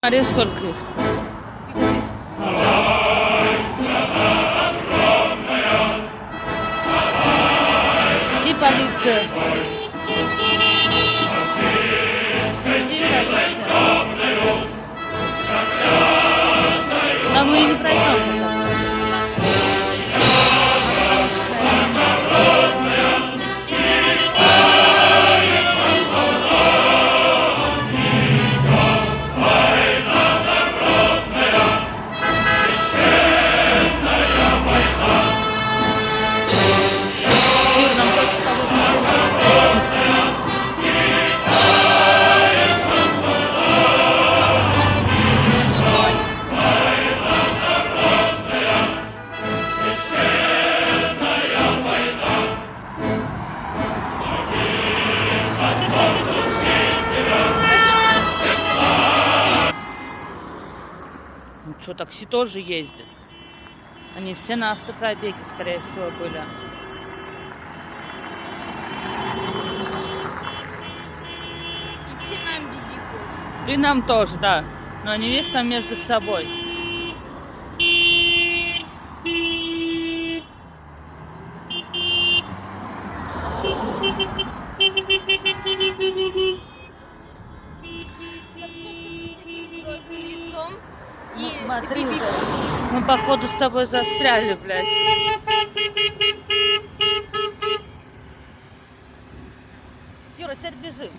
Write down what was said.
Смотри, сколько их. И полиция. Но мы не пройдем. Ну что, такси тоже ездят. Они все на автопробеге, скорее всего, были. И все нам бибикают. И нам тоже, да. Но они весь там между собой. Лицом Ну, и смотри, бибикают. мы походу с тобой застряли, блядь. Юра, теперь бежим.